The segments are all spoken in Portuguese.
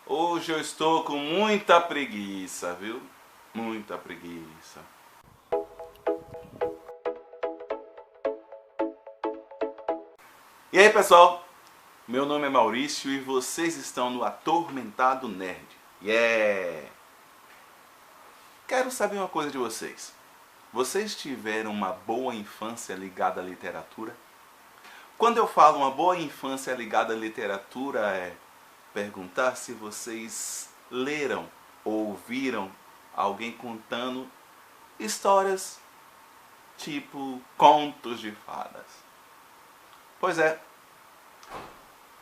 Hoje eu estou com muita preguiça, viu? Muita preguiça. E aí, pessoal? Meu nome é Maurício e vocês estão no Atormentado Nerd. Yeah! Quero saber uma coisa de vocês. Vocês tiveram uma boa infância ligada à literatura? Quando eu falo uma boa infância ligada à literatura é perguntar se vocês leram ou ouviram alguém contando histórias tipo contos de fadas. Pois é,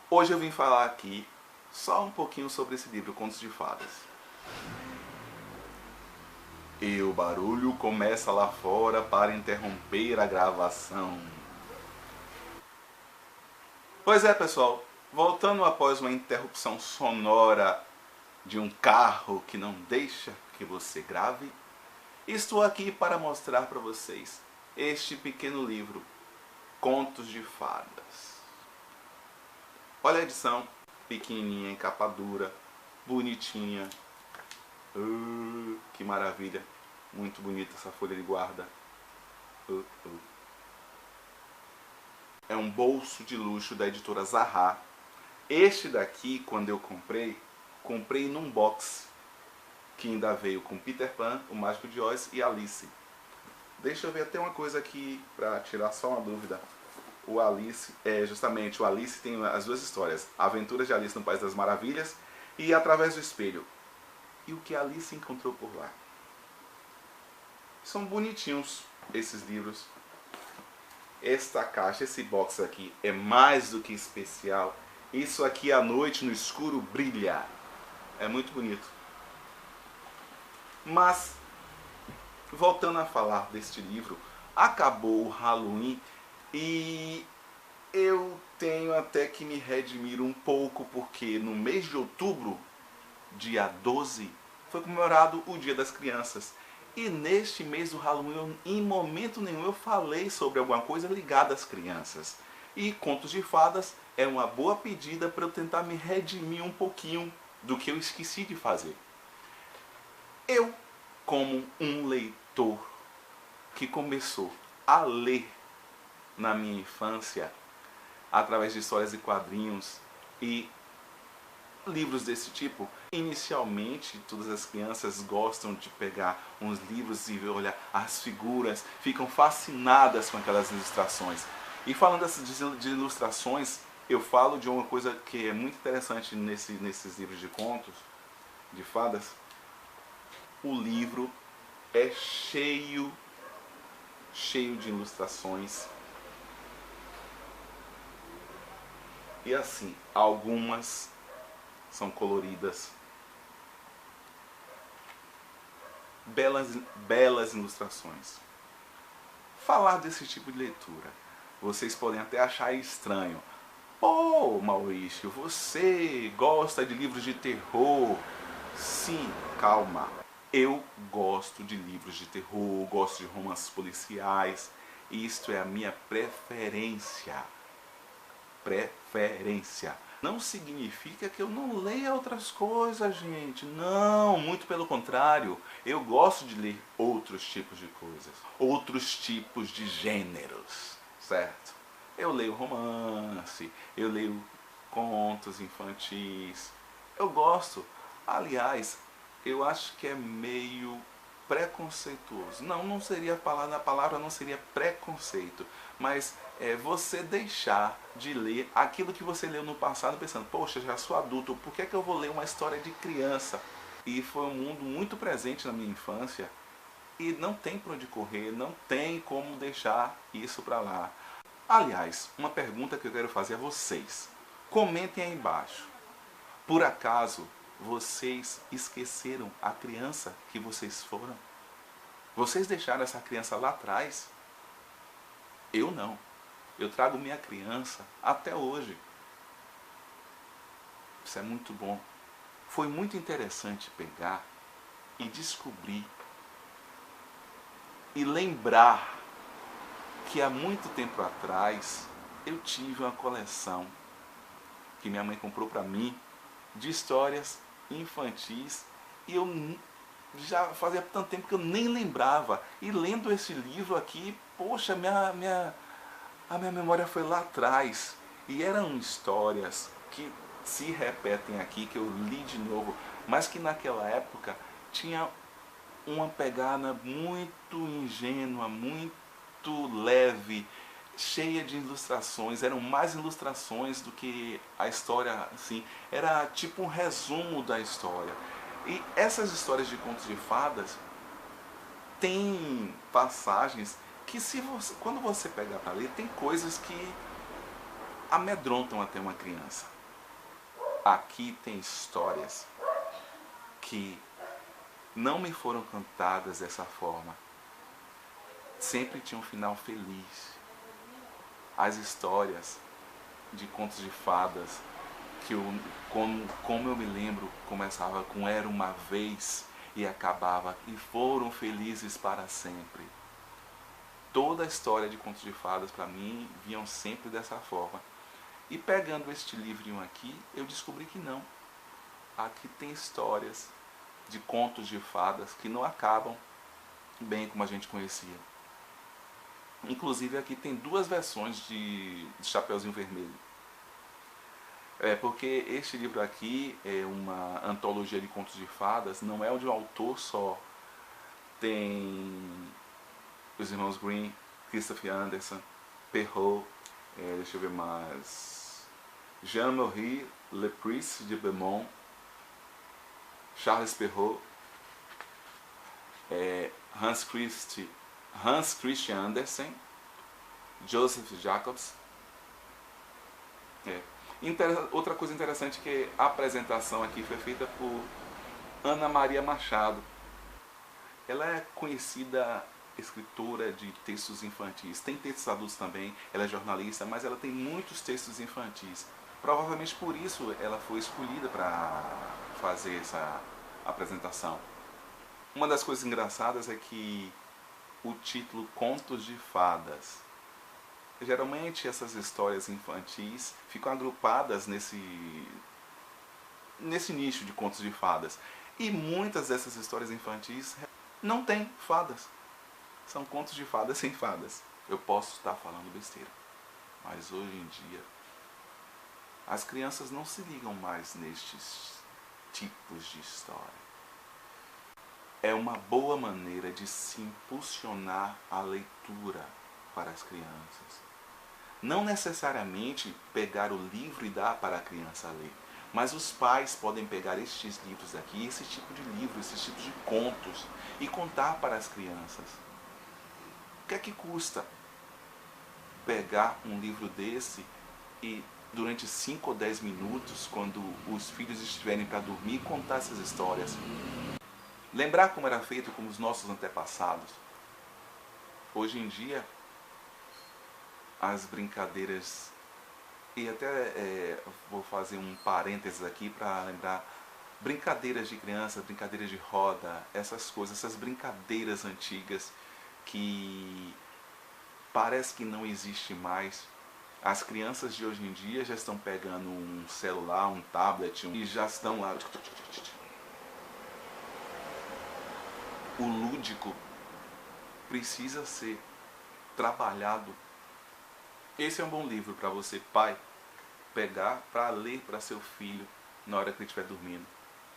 hoje eu vim falar aqui só um pouquinho sobre esse livro, Contos de Fadas. E o barulho começa lá fora para interromper a gravação. Pois é, pessoal, voltando após uma interrupção sonora de um carro que não deixa que você grave, estou aqui para mostrar para vocês este pequeno livro, Contos de Fadas. Olha a edição, pequenininha, em capa dura, bonitinha. Que maravilha, muito bonita essa folha de guarda. É um bolso de luxo da editora Zahar. Este daqui, quando eu comprei num box que ainda veio com Peter Pan, o Mágico de Oz e Alice. Deixa eu ver até uma coisa aqui para tirar só uma dúvida. O Alice tem as duas histórias: Aventuras de Alice no País das Maravilhas e Através do Espelho. E o que Alice encontrou por lá? São bonitinhos esses livros. Esta caixa, esse box aqui é mais do que especial. Isso aqui à noite no escuro brilha. É muito bonito. Mas, voltando a falar deste livro, acabou o Halloween e eu tenho até que me redimir um pouco, porque no mês de outubro, dia 12, foi comemorado o Dia das Crianças. E neste mês do Halloween, em momento nenhum eu falei sobre alguma coisa ligada às crianças. E Contos de Fadas é uma boa pedida para eu tentar me redimir um pouquinho do que eu esqueci de fazer. Eu, como um leitor que começou a ler na minha infância, através de histórias e quadrinhos e livros desse tipo, inicialmente todas as crianças gostam de pegar uns livros e olhar as figuras, ficam fascinadas com aquelas ilustrações. E falando de ilustrações, eu falo de uma coisa que é muito interessante nesses livros de contos, de fadas. O livro é cheio de ilustrações. E assim, algumas são coloridas. Belas ilustrações. Falar desse tipo de leitura, vocês podem até achar estranho. Pô, Maurício, você gosta de livros de terror? Sim, calma. Eu gosto de livros de terror, gosto de romances policiais. Isto é a minha preferência. Não significa que eu não leia outras coisas, gente. Não, muito pelo contrário. Eu gosto de ler outros tipos de coisas, outros tipos de gêneros, certo? Eu leio romance, eu leio contos infantis. Eu gosto. Aliás, eu acho que é meio preconceituoso. Não seria a palavra não seria preconceito, mas é você deixar de ler aquilo que você leu no passado pensando, poxa, já sou adulto, por que é que eu vou ler uma história de criança? E foi um mundo muito presente na minha infância e não tem para onde correr, não tem como deixar isso para lá. Aliás, uma pergunta que eu quero fazer a vocês. Comentem aí embaixo. Por acaso vocês esqueceram a criança que vocês foram? Vocês deixaram essa criança lá atrás? Eu não. Eu trago minha criança até hoje. Isso é muito bom. Foi muito interessante pegar e descobrir e lembrar que há muito tempo atrás eu tive uma coleção que minha mãe comprou para mim de histórias infantis e eu já fazia tanto tempo que eu nem lembrava. E lendo esse livro aqui, poxa, a minha memória foi lá atrás. E eram histórias que se repetem aqui, que eu li de novo, mas que naquela época tinha uma pegada muito ingênua, muito leve, cheia de ilustrações. Eram mais ilustrações do que a história, assim. Era tipo um resumo da história. E essas histórias de contos de fadas tem passagens que, se você, quando você pegar para ler, tem coisas que amedrontam até uma criança. Aqui tem histórias que não me foram cantadas dessa forma. Sempre tinha um final feliz. As histórias de contos de fadas, que eu, como eu me lembro, começava com Era uma Vez e acabava e foram felizes para sempre. Toda a história de contos de fadas, para mim, vinham sempre dessa forma. E pegando este livrinho aqui, eu descobri que não. Aqui tem histórias de contos de fadas que não acabam bem como a gente conhecia. Inclusive aqui tem duas versões de Chapeuzinho Vermelho. Porque este livro aqui é uma antologia de contos de fadas, não é de um autor só. Tem os irmãos Grimm, Christopher Andersen, Perrault, deixa eu ver mais, Jean-Marie Le Prince de Beaumont, Charles Perrault, Hans Christian Andersen, Joseph Jacobs. Outra coisa interessante é que a apresentação aqui foi feita por Ana Maria Machado. Ela é conhecida escritora de textos infantis. Tem textos adultos também, ela é jornalista, mas ela tem muitos textos infantis. Provavelmente por isso ela foi escolhida para fazer essa apresentação. Uma das coisas engraçadas é que o título Contos de Fadas, geralmente essas histórias infantis ficam agrupadas nesse nicho de contos de fadas. E muitas dessas histórias infantis não têm fadas. São contos de fadas sem fadas. Eu posso estar falando besteira, mas hoje em dia as crianças não se ligam mais nestes tipos de história. É uma boa maneira de se impulsionar a leitura para as crianças. Não necessariamente pegar o livro e dar para a criança ler, mas os pais podem pegar estes livros aqui, esse tipo de livro, esses tipos de contos, e contar para as crianças. O que é que custa pegar um livro desse e durante 5 ou 10 minutos, quando os filhos estiverem para dormir, contar essas histórias? Lembrar como era feito com os nossos antepassados. Hoje em dia, as brincadeiras, e até vou fazer um parênteses aqui para lembrar, brincadeiras de criança, brincadeiras de roda, essas coisas, essas brincadeiras antigas que parece que não existe mais. As crianças de hoje em dia já estão pegando um celular, um tablet e já estão lá. O lúdico precisa ser trabalhado. Esse é um bom livro para você, pai, pegar para ler para seu filho na hora que ele estiver dormindo.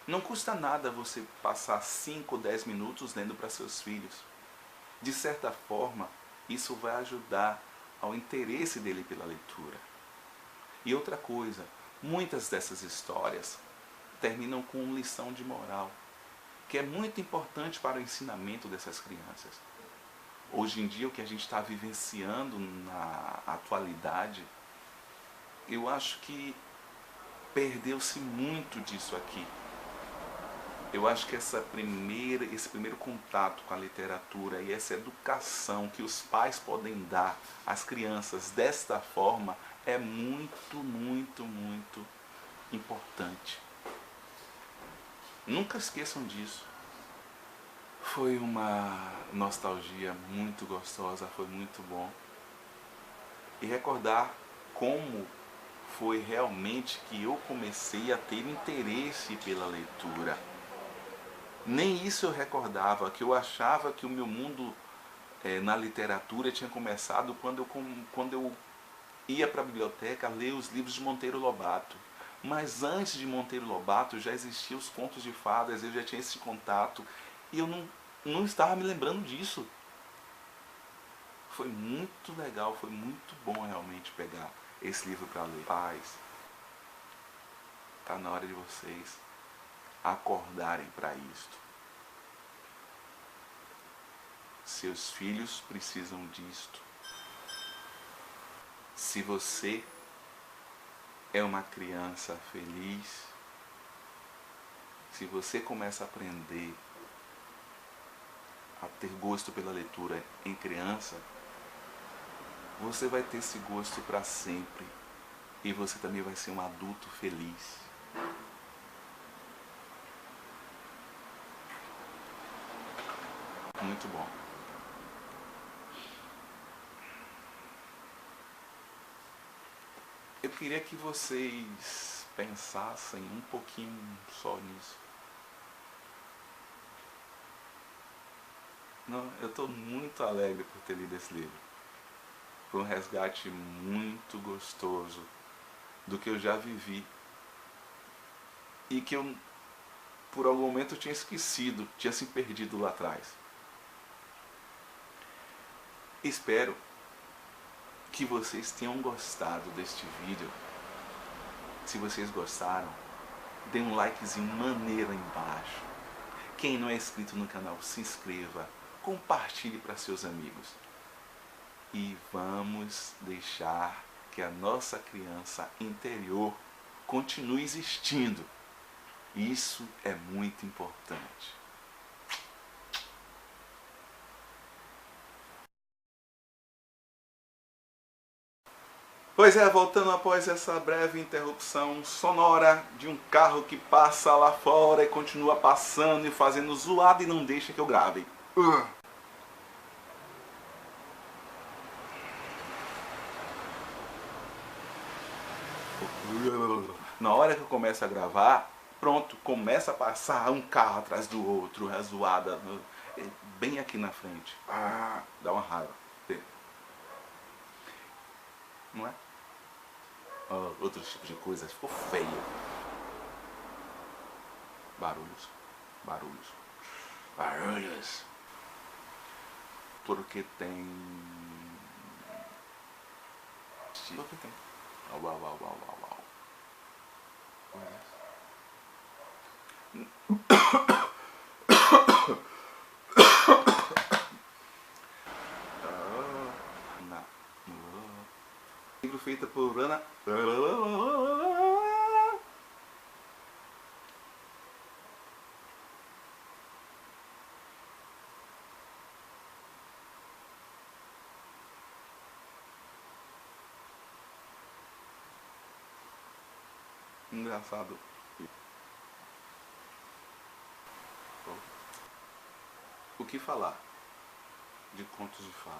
Não custa nada você passar 5 ou 10 minutos lendo para seus filhos. De certa forma, isso vai ajudar ao interesse dele pela leitura. E outra coisa, muitas dessas histórias terminam com uma lição de moral, que é muito importante para o ensinamento dessas crianças. Hoje em dia, o que a gente está vivenciando na atualidade, eu acho que perdeu-se muito disso aqui. Eu acho que esse primeiro contato com a literatura e essa educação que os pais podem dar às crianças desta forma é muito, muito, muito importante. Nunca esqueçam disso. Foi uma nostalgia muito gostosa, foi muito bom. E recordar como foi realmente que eu comecei a ter interesse pela leitura. Nem isso eu recordava, que eu achava que o meu mundo na literatura tinha começado quando eu ia para a biblioteca ler os livros de Monteiro Lobato. Mas antes de Monteiro Lobato já existiam os contos de fadas, eu já tinha esse contato e eu não estava me lembrando disso. Foi muito legal, foi muito bom realmente pegar esse livro para ler. Pais, está na hora de vocês acordarem para isto. Seus filhos precisam disto. Se você é uma criança feliz, se você começa a aprender a ter gosto pela leitura em criança, você vai ter esse gosto para sempre e você também vai ser um adulto feliz. Muito bom. Eu queria que vocês pensassem um pouquinho só nisso. Não, eu estou muito alegre por ter lido esse livro. Foi um resgate muito gostoso do que eu já vivi e que eu, por algum momento, tinha esquecido, tinha se perdido lá atrás. Espero que vocês tenham gostado deste vídeo. Se vocês gostaram, dê um likezinho maneiro aí embaixo. Quem não é inscrito no canal, se inscreva, compartilhe para seus amigos. E vamos deixar que a nossa criança interior continue existindo. Isso é muito importante. Pois é, voltando após essa breve interrupção sonora de um carro que passa lá fora e continua passando e fazendo zoada e não deixa que eu grave. Na hora que eu começo a gravar, pronto, começa a passar um carro atrás do outro, a zoada bem aqui na frente. Dá uma raiva. Não é? Outros tipos de coisas, ficou feio. Barulhos, barulhos, barulhos. Porque tem. Porque tem. Uau, uau, uau, uau, uau. Livro feito por Ana. Engraçado. O que falar de contos de fadas?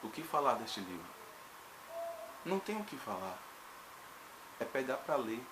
O que falar deste livro? Não tem o que falar. É pegar para ler.